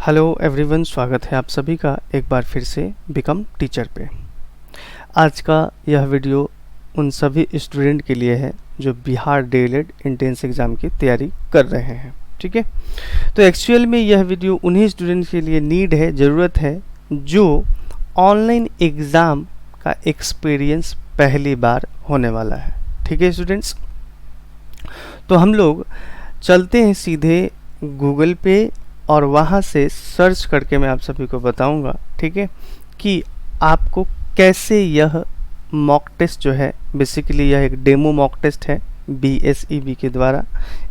Hello everyone, स्वागत है आप सभी का एक बार फिर से बिकम टीचर पे। आज का यह वीडियो उन सभी स्टूडेंट के लिए है जो बिहार डीएलएड एंट्रेंस एग्ज़ाम की तैयारी कर रहे हैं। ठीक है, तो एक्चुअल में यह वीडियो उन्हीं स्टूडेंट के लिए नीड है, ज़रूरत है जो ऑनलाइन एग्ज़ाम का एक्सपीरियंस पहली बार होने वाला है। ठीक है स्टूडेंट्स, तो हम लोग चलते हैं सीधे गूगल पे और वहाँ से सर्च करके मैं आप सभी को बताऊंगा, ठीक है, कि आपको कैसे यह मॉक टेस्ट जो है, बेसिकली यह एक डेमो मॉक टेस्ट है BSEB के द्वारा।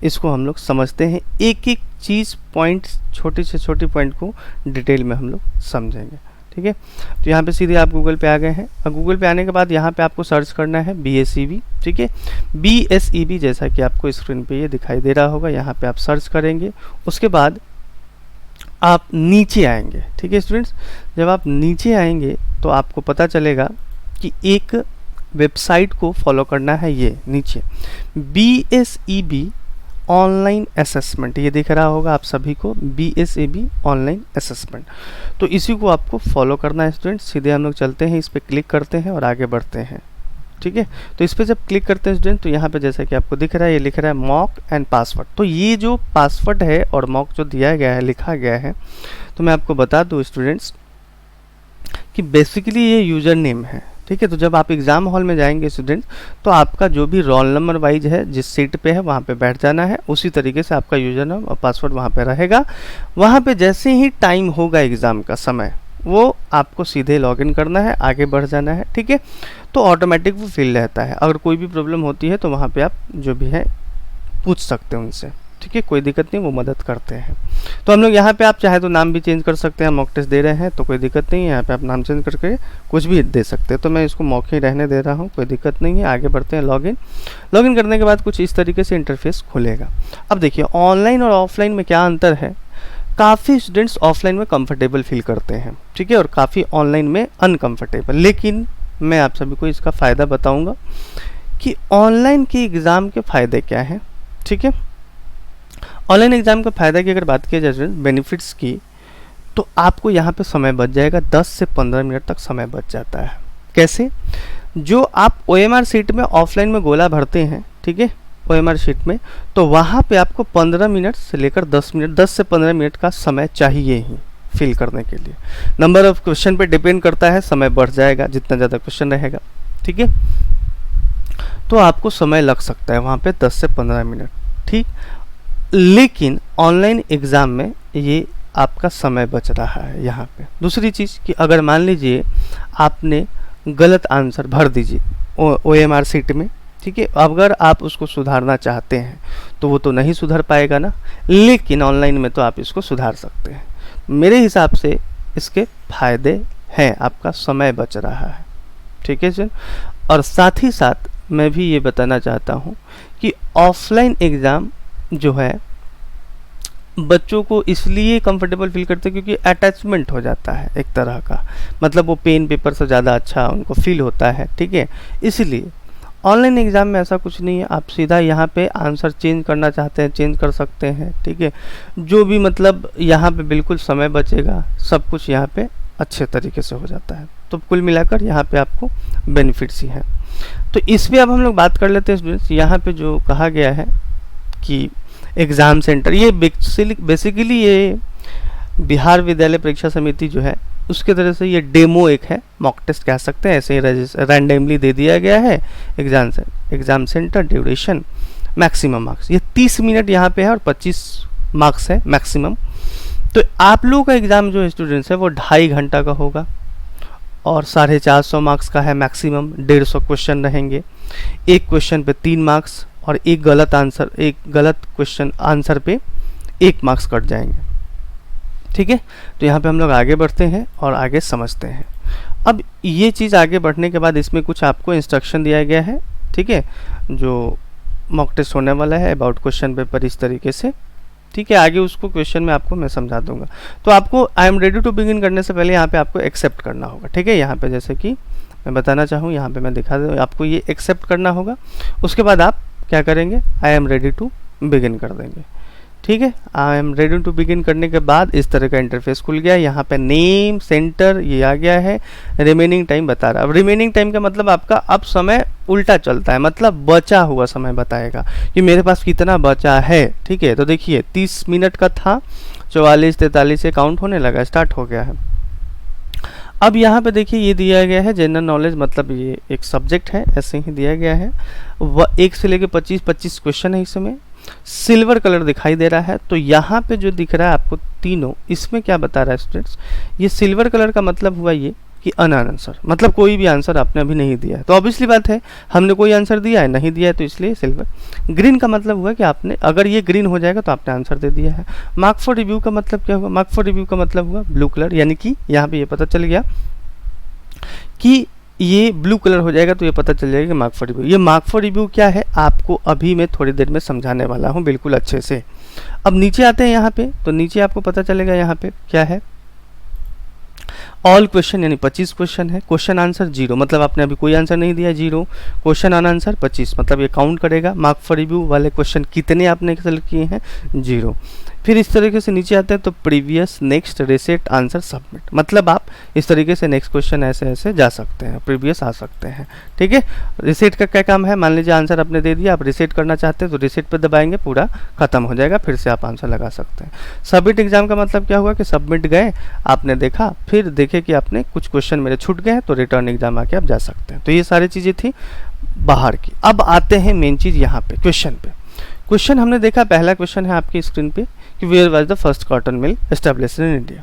इसको हम लोग समझते हैं, एक एक चीज़ पॉइंट, छोटी से छोटी पॉइंट को डिटेल में हम लोग समझेंगे। ठीक है, तो यहाँ पे सीधे आप गूगल पे आ गए हैं और गूगल पे आने के बाद यहाँ पे आपको सर्च करना है BSEB। ठीक है, BSEB जैसा कि आपको स्क्रीन पे ये दिखाई दे रहा होगा, यहाँ पे आप सर्च करेंगे। उसके बाद आप नीचे आएंगे। ठीक है स्टूडेंट्स, जब आप नीचे आएंगे तो आपको पता चलेगा कि एक वेबसाइट को फॉलो करना है। ये नीचे BSEB ऑनलाइन असेसमेंट, ये दिख रहा होगा आप सभी को, BSEB ऑनलाइन असेसमेंट। तो इसी को आपको फॉलो करना है स्टूडेंट्स। सीधे हम लोग चलते हैं, इस पर क्लिक करते हैं और आगे बढ़ते हैं। ठीक है, तो इस पर जब क्लिक करते हैं स्टूडेंट, तो यहाँ पे जैसा कि आपको दिख रहा है, ये लिख रहा है मॉक एंड पासवर्ड। तो ये जो पासवर्ड है और मॉक जो दिया गया है, लिखा गया है, तो मैं आपको बता दूँ स्टूडेंट्स कि बेसिकली ये यूज़र नेम है। ठीक है, तो जब आप एग्ज़ाम हॉल में जाएंगे स्टूडेंट्स, तो आपका जो भी रोल नंबर वाइज है, जिस सीट पे है वहाँ पे बैठ जाना है, उसी तरीके से आपका यूज़र नेम और पासवर्ड वहाँ पे रहेगा। वहाँ पे जैसे ही टाइम होगा एग्ज़ाम का समय, वो आपको सीधे लॉगिन करना है, आगे बढ़ जाना है। ठीक है, तो ऑटोमेटिक वो फिल रहता है। अगर कोई भी प्रॉब्लम होती है तो वहाँ पे आप जो भी है पूछ सकते हैं उनसे। ठीक है, कोई दिक्कत नहीं, वो मदद करते हैं। तो हम लोग यहाँ पे आप चाहे तो नाम भी चेंज कर सकते हैं, मॉक टेस्ट दे रहे हैं तो कोई दिक्कत नहीं है, यहाँ पे आप नाम चेंज करके कुछ भी दे सकते हैं। तो मैं इसको मॉक ही रहने दे रहा हूँ, कोई दिक्कत नहीं है। आगे बढ़ते हैं, लॉगिन करने के बाद कुछ इस तरीके से इंटरफेस खुलेगा। अब देखिए ऑनलाइन और ऑफलाइन में क्या अंतर है। काफ़ी स्टूडेंट्स ऑफलाइन में कंफर्टेबल फील करते हैं, ठीक है, और काफ़ी ऑनलाइन में अनकंफर्टेबल। लेकिन मैं आप सभी को इसका फ़ायदा बताऊंगा कि ऑनलाइन के एग्ज़ाम के फ़ायदे क्या हैं। ठीक है, ऑनलाइन एग्ज़ाम का फ़ायदा की अगर बात की जाए बेनिफिट्स की, तो आपको यहाँ पे समय बच जाएगा, 10 से 15 मिनट तक समय बच जाता है। कैसे? जो आप OMR शीट में ऑफलाइन में गोला भरते हैं, ठीक है, OMR शीट में, तो वहाँ पे आपको 15 मिनट से लेकर 10 मिनट, 10 से 15 मिनट का समय चाहिए ही फिल करने के लिए। नंबर ऑफ क्वेश्चन पे डिपेंड करता है, समय बढ़ जाएगा जितना ज़्यादा क्वेश्चन रहेगा। ठीक है, तो आपको समय लग सकता है वहाँ पे 10 से 15 मिनट। ठीक, लेकिन ऑनलाइन एग्ज़ाम में ये आपका समय बच रहा है यहाँ पे। दूसरी चीज़ कि अगर मान लीजिए आपने गलत आंसर भर दीजिए OMR शीट में, ठीक है, अगर आप उसको सुधारना चाहते हैं तो वो तो नहीं सुधर पाएगा ना, लेकिन ऑनलाइन में तो आप इसको सुधार सकते हैं। मेरे हिसाब से इसके फायदे हैं, आपका समय बच रहा है। ठीक है सर, और साथ ही साथ मैं भी ये बताना चाहता हूँ कि ऑफलाइन एग्ज़ाम जो है बच्चों को इसलिए कंफर्टेबल फील करते हैं क्योंकि अटैचमेंट हो जाता है एक तरह का, मतलब वो पेन पेपर से ज़्यादा अच्छा उनको फील होता है। ठीक है, इसलिए ऑनलाइन एग्ज़ाम में ऐसा कुछ नहीं है, आप सीधा यहाँ पे आंसर चेंज करना चाहते हैं चेंज कर सकते हैं। ठीक है, जो भी मतलब यहाँ पे बिल्कुल समय बचेगा, सब कुछ यहाँ पे अच्छे तरीके से हो जाता है। तो कुल मिलाकर यहाँ पे आपको बेनिफिट्स ही हैं। तो इस पर अब हम लोग बात कर लेते हैं स्टूडेंट्स। यहाँ पे जो कहा गया है कि एग्ज़ाम सेंटर, ये बेसिकली ये बिहार विद्यालय परीक्षा समिति जो है उसके तरह से ये डेमो एक है, मॉक टेस्ट कह सकते हैं, ऐसे ही रैंडमली दे दिया गया है। Exam centre, duration, maximum marks, ये 30 मिनट यहाँ पे है और 25 मार्क्स है मैक्सिमम। तो आप लोगों का एग्ज़ाम जो स्टूडेंट्स है वो 2.5 घंटा का होगा और 450 मार्क्स का है मैक्सिमम। 150 क्वेश्चन रहेंगे, एक क्वेश्चन पे 3 मार्क्स और एक गलत क्वेश्चन आंसर पे 1 मार्क्स कट जाएंगे। ठीक है, तो यहाँ पे हम लोग आगे बढ़ते हैं और आगे समझते हैं। अब ये चीज़ आगे बढ़ने के बाद इसमें कुछ आपको इंस्ट्रक्शन दिया गया है। ठीक है, जो मॉक टेस्ट होने वाला है अबाउट क्वेश्चन पेपर इस तरीके से। ठीक है, आगे उसको क्वेश्चन में आपको मैं समझा दूंगा। तो आपको I am ready to begin करने से पहले यहाँ पे आपको एक्सेप्ट करना होगा। ठीक है, यहाँ पे जैसे कि मैं बताना चाहूँ, यहाँ पे मैं दिखा दूँ, आपको ये एक्सेप्ट करना होगा। उसके बाद आप क्या करेंगे, I am ready to begin कर देंगे। ठीक है। I am ready to begin करने के बाद इस तरह का इंटरफेस खुल गया। यहाँ पे नेम, सेंटर ये आ गया है, रिमेनिंग टाइम बता रहा है। अब रिमेनिंग टाइम का मतलब आपका अब समय उल्टा चलता है, मतलब बचा हुआ समय बताएगा कि मेरे पास कितना बचा है। ठीक है, तो देखिए 30 मिनट का था, 44, 43 से काउंट होने लगा, स्टार्ट हो गया है। अब यहाँ पे देखिए ये दिया गया है जनरल नॉलेज, मतलब ये एक सब्जेक्ट है, ऐसे ही दिया गया है। 1 से लेके 25 क्वेश्चन है इसमें। सिल्वर कलर दिखाई दे रहा है, तो यहाँ पे जो दिख रहा है आपको तीनों, इसमें क्या बता रहा है स्टूडेंट्स, ये सिल्वर कलर का मतलब हुआ ये कि अनआंसर, मतलब कोई भी आंसर आपने अभी नहीं दिया है। तो ऑब्वियसली बात है हमने कोई आंसर दिया है नहीं दिया है, तो इसलिए सिल्वर। ग्रीन का मतलब हुआ कि आपने, अगर ये ग्रीन हो जाएगा तो आपने आंसर दे दिया है। मार्क फॉर रिव्यू का मतलब क्या हुआ, मार्क फॉर रिव्यू का मतलब हुआ ब्लू कलर, यानी कि यहाँ पे ये पता चल गया कि ये ब्लू कलर हो जाएगा तो ये पता चल जाएगा कि मार्क फॉर रिव्यू। ये मार्क फॉर रिव्यू क्या है आपको अभी मैं थोड़ी देर में समझाने वाला हूँ बिल्कुल अच्छे से। अब नीचे आते हैं यहाँ पे, तो नीचे आपको पता चलेगा यहाँ पे क्या है, ऑल क्वेश्चन यानी 25 क्वेश्चन है। क्वेश्चन आंसर 0, मतलब आपने अभी कोई आंसर नहीं दिया, 0। क्वेश्चन अनआंसर 25, मतलब ये काउंट करेगा। मार्क फॉर रिव्यू वाले क्वेश्चन कितने आपने सेलेक्ट किए हैं, 0। फिर इस तरीके से नीचे आते हैं तो previous, next, reset, answer, submit, मतलब आप इस तरीके से नेक्स्ट क्वेश्चन ऐसे ऐसे जा सकते हैं, प्रीवियस आ सकते हैं। ठीक है, रिसेट का क्या काम है, मान लीजिए आंसर आपने दे दिया, आप रिसेट करना चाहते हैं तो रिसेट पर दबाएंगे, पूरा खत्म हो जाएगा, फिर से आप आंसर लगा सकते हैं। सबमिट एग्जाम का मतलब क्या हुआ कि सबमिट गए, आपने देखा, फिर देखे कि आपने कुछ क्वेश्चन मेरे छूट गए हैं, तो रिटर्न एग्जाम आके आप जा सकते हैं। तो ये सारी चीज़ें थी बाहर की। अब आते हैं मेन चीज़ यहाँ पे, क्वेश्चन पे। क्वेश्चन हमने देखा, पहला क्वेश्चन है आपकी स्क्रीन पे कि where was the first cotton mill established in India.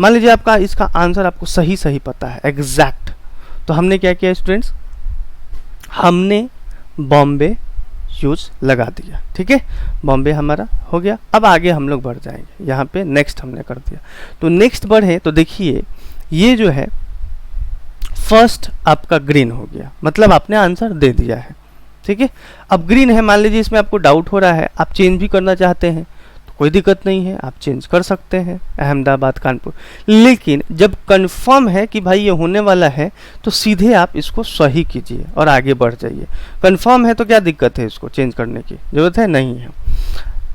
मान लीजिए आपका इसका आंसर आपको सही पता है, एग्जैक्ट, तो हमने क्या किया स्टूडेंट्स, हमने बॉम्बे यूज लगा दिया। ठीक है, बॉम्बे हमारा हो गया। अब आगे हम लोग बढ़ जाएंगे, यहाँ पे नेक्स्ट हमने कर दिया, तो नेक्स्ट बढ़े तो देखिए ये जो है फर्स्ट आपका ग्रीन हो गया, मतलब आपने आंसर दे दिया है। ठीक है, अब ग्रीन है, मान लीजिए इसमें आपको डाउट हो रहा है, आप चेंज भी करना चाहते हैं तो कोई दिक्कत नहीं है, आप चेंज कर सकते हैं, अहमदाबाद, कानपुर। लेकिन जब कंफर्म है कि भाई ये होने वाला है तो सीधे आप इसको सही कीजिए और आगे बढ़ जाइए। कंफर्म है तो क्या दिक्कत है, इसको चेंज करने की जरूरत है नहीं है।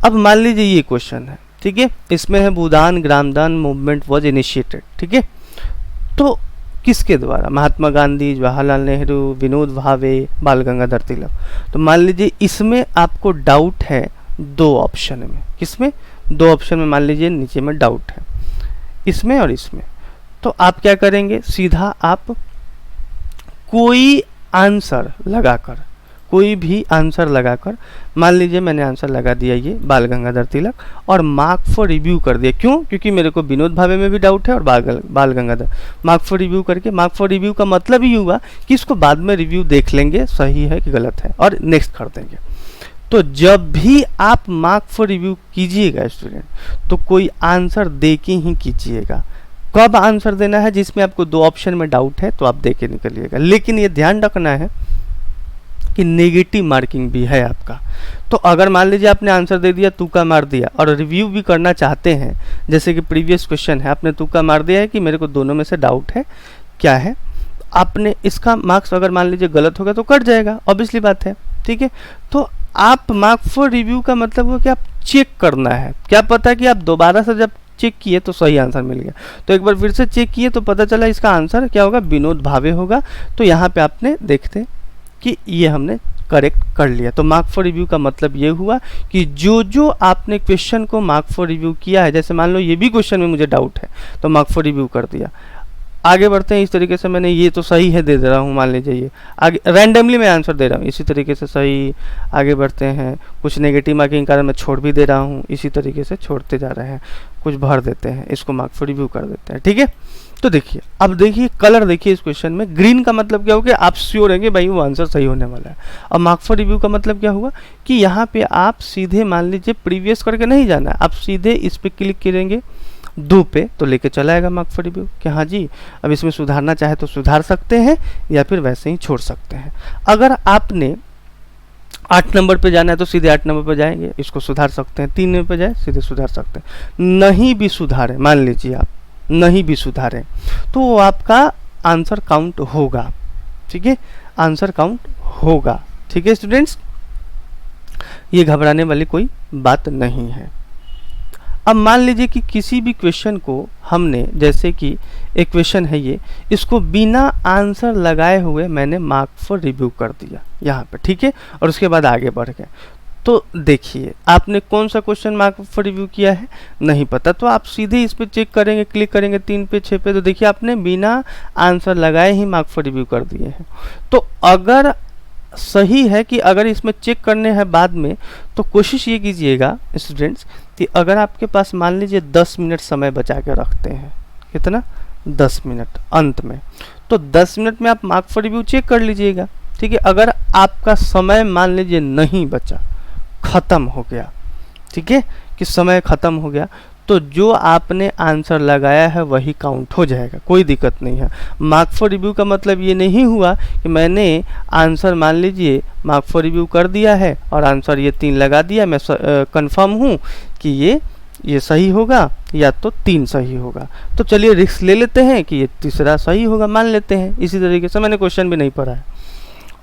अब मान लीजिए ये क्वेश्चन है, ठीक है, इसमें है भूदान ग्रामदान मूवमेंट वॉज इनिशिएटेड। ठीक है, तो किसके द्वारा, महात्मा गांधी, जवाहरलाल नेहरू, विनोद भावे, बाल गंगाधर तिलक। तो मान लीजिए इसमें आपको डाउट है 2 ऑप्शन में, किसमें, 2 ऑप्शन में मान लीजिए नीचे में डाउट है, इसमें और इसमें। तो आप क्या करेंगे, सीधा आप कोई आंसर लगाकर, कोई भी आंसर लगाकर, मान लीजिए मैंने आंसर लगा दिया ये बाल गंगाधर तिलक और मार्क फॉर रिव्यू कर दिया। क्यों, क्योंकि मेरे को विनोद भावे में भी डाउट है और बाल गंगाधर, मार्क फॉर रिव्यू करके, मार्क फॉर रिव्यू का मतलब ही हुआ कि इसको बाद में रिव्यू देख लेंगे सही है कि गलत है और नेक्स्ट कर देंगे। तो जब भी आप मार्क फॉर रिव्यू कीजिएगा स्टूडेंट, तो कोई आंसर दे के ही कीजिएगा। कब आंसर देना है, जिसमें आपको 2 ऑप्शन में डाउट है तो आप दे के निकलिएगा। लेकिन ये ध्यान रखना है कि नेगेटिव मार्किंग भी है आपका। तो अगर मान लीजिए आपने आंसर दे दिया, तुक्का मार दिया और रिव्यू भी करना चाहते हैं, जैसे कि प्रीवियस क्वेश्चन है, आपने तुक्का मार दिया है कि मेरे को दोनों में से डाउट है, क्या है, आपने इसका मार्क्स अगर मान लीजिए गलत होगा तो कट जाएगा, ऑब्वियसली बात है। ठीक है, तो आप मार्क फॉर रिव्यू का मतलब हुआ कि आप चेक करना है, क्या पता कि आप दोबारा से जब चेक किए तो सही आंसर मिल गया, तो एक बार फिर से चेक किए तो पता चला इसका आंसर क्या होगा, विनोद भावे होगा। तो यहाँ पे आपने देखते कि ये हमने करेक्ट कर लिया। तो मार्क फॉर रिव्यू का मतलब ये हुआ कि जो आपने क्वेश्चन को मार्क फॉर रिव्यू किया है, जैसे मान लो ये भी क्वेश्चन में मुझे डाउट है तो मार्क फॉर रिव्यू कर दिया। आगे बढ़ते हैं, इस तरीके से मैंने ये तो सही है दे रहा हूँ, मान लीजिए ये आगे रैंडमली मैं आंसर दे रहा हूँ, इसी तरीके से सही। आगे बढ़ते हैं, कुछ नेगेटिव मार्किंग कारण मैं छोड़ भी दे रहा हूँ, इसी तरीके से छोड़ते जा रहे हैं, कुछ भर देते हैं, इसको मार्क फॉर रिव्यू कर देते हैं। ठीक है, तो देखिए, अब देखिए कलर देखिए इस क्वेश्चन में, ग्रीन का मतलब क्या हो गया, आप श्योर हैं कि भाई वो आंसर सही होने वाला है। और मार्क फॉर रिव्यू का मतलब क्या हुआ कि यहाँ पे आप सीधे मान लीजिए प्रीवियस करके नहीं जाना है, आप सीधे इस पर क्लिक करेंगे 2 पे तो लेके चला आएगा मार्क फॉर रिव्यू कि हाँ जी अब इसमें सुधारना चाहे तो सुधार सकते हैं या फिर वैसे ही छोड़ सकते हैं। अगर आपने 8 नंबर पे जाना है तो सीधे 8 नंबर पे जाएंगे, इसको सुधार सकते हैं। 3 नंबर पे जाए सीधे सुधार सकते हैं। नहीं भी सुधारे, मान लीजिए आप नहीं भी सुधारें तो वो आपका आंसर काउंट होगा। ठीक है, आंसर काउंट होगा। ठीक है स्टूडेंट्स, ये घबराने वाली कोई बात नहीं है। अब मान लीजिए कि किसी भी क्वेश्चन को हमने, जैसे कि एक क्वेश्चन है ये, इसको बिना आंसर लगाए हुए मैंने मार्क फॉर रिव्यू कर दिया यहाँ पे, ठीक है, और उसके बाद आगे बढ़ गए। तो देखिए आपने कौन सा क्वेश्चन मार्क फॉर रिव्यू किया है नहीं पता, तो आप सीधे इस पे चेक करेंगे, क्लिक करेंगे 3 पे 6 पे, तो देखिए आपने बिना आंसर लगाए ही मार्क फॉर रिव्यू कर दिए हैं। तो अगर सही है कि अगर इसमें चेक करने हैं बाद में, तो कोशिश ये कीजिएगा स्टूडेंट्स कि अगर आपके पास मान लीजिए 10 मिनट समय बचा के रखते हैं, कितना 10 मिनट अंत में, तो 10 मिनट में आप मार्क फॉर रिव्यू चेक कर लीजिएगा, ठीक है। अगर आपका समय मान लीजिए नहीं बचा, ख़त्म हो गया, ठीक है, कि समय ख़त्म हो गया, तो जो आपने आंसर लगाया है वही काउंट हो जाएगा, कोई दिक्कत नहीं है। मार्क फॉर रिव्यू का मतलब ये नहीं हुआ कि मैंने आंसर मान लीजिए मार्क फॉर रिव्यू कर दिया है और आंसर ये 3 लगा दिया, मैं कंफर्म हूँ कि ये सही होगा या तो 3 सही होगा, तो चलिए रिस्क ले लेते हैं कि ये तीसरा सही होगा, मान लेते हैं। इसी तरीके से मैंने क्वेश्चन भी नहीं पढ़ा है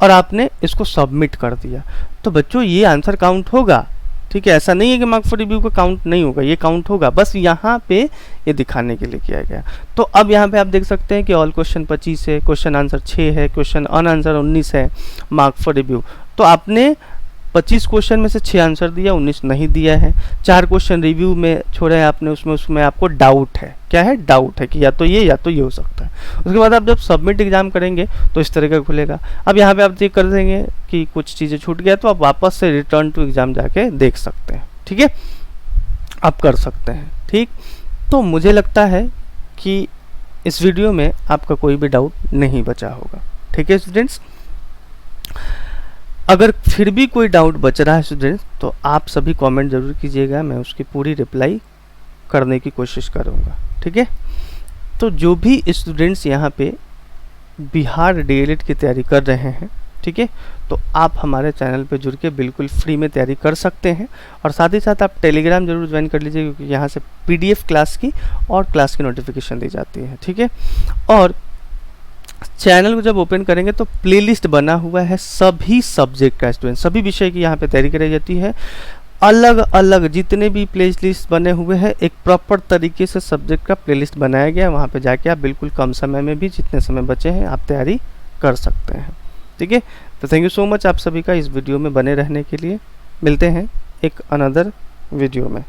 और आपने इसको सबमिट कर दिया, तो बच्चों ये आंसर काउंट होगा, ठीक है। ऐसा नहीं है कि मार्क फॉर रिव्यू का काउंट नहीं होगा, ये काउंट होगा, बस यहाँ पे ये दिखाने के लिए किया गया। तो अब यहाँ पे आप देख सकते हैं कि ऑल क्वेश्चन 25 है, क्वेश्चन आंसर 6 है, क्वेश्चन अनआंसर 19 है, मार्क फॉर रिव्यू। तो आपने 25 क्वेश्चन में से 6 आंसर दिया, 19 नहीं दिया है। 4 क्वेश्चन रिव्यू में छोड़े हैं आपने, उसमें आपको डाउट है, क्या है, डाउट है कि या तो ये हो सकता है। उसके बाद आप जब सबमिट एग्जाम करेंगे तो इस तरह का खुलेगा। अब यहाँ पे आप चेक कर देंगे कि कुछ चीज़ें छूट गया, तो आप वापस से रिटर्न टू एग्जाम जाके देख सकते हैं, ठीक है, आप कर सकते हैं, ठीक। तो मुझे लगता है कि इस वीडियो में आपका कोई भी डाउट नहीं बचा होगा, ठीक है स्टूडेंट्स। अगर फिर भी कोई डाउट बच रहा है स्टूडेंट्स, तो आप सभी कमेंट जरूर कीजिएगा, मैं उसकी पूरी रिप्लाई करने की कोशिश करूँगा, ठीक है। तो जो भी स्टूडेंट्स यहाँ पे बिहार डीएलएड की तैयारी कर रहे हैं, ठीक है, तो आप हमारे चैनल पे जुड़ के बिल्कुल फ्री में तैयारी कर सकते हैं, और साथ ही साथ आप टेलीग्राम जरूर ज्वाइन कर लीजिए, क्योंकि यहाँ से पीडीएफ क्लास की और क्लास की नोटिफिकेशन दी जाती है, ठीक है। और चैनल को जब ओपन करेंगे तो प्लेलिस्ट बना हुआ है सभी सब्जेक्ट का, स्टूडेंट सभी विषय की यहाँ पे तैयारी कराई जाती है। अलग अलग जितने भी प्लेलिस्ट बने हुए हैं, एक प्रॉपर तरीके से सब्जेक्ट का प्लेलिस्ट बनाया गया है, वहाँ पे जाके आप बिल्कुल कम समय में भी, जितने समय बचे हैं, आप तैयारी कर सकते हैं, ठीक है। तो थैंक यू सो मच आप सभी का इस वीडियो में बने रहने के लिए। मिलते हैं एक अनदर वीडियो में।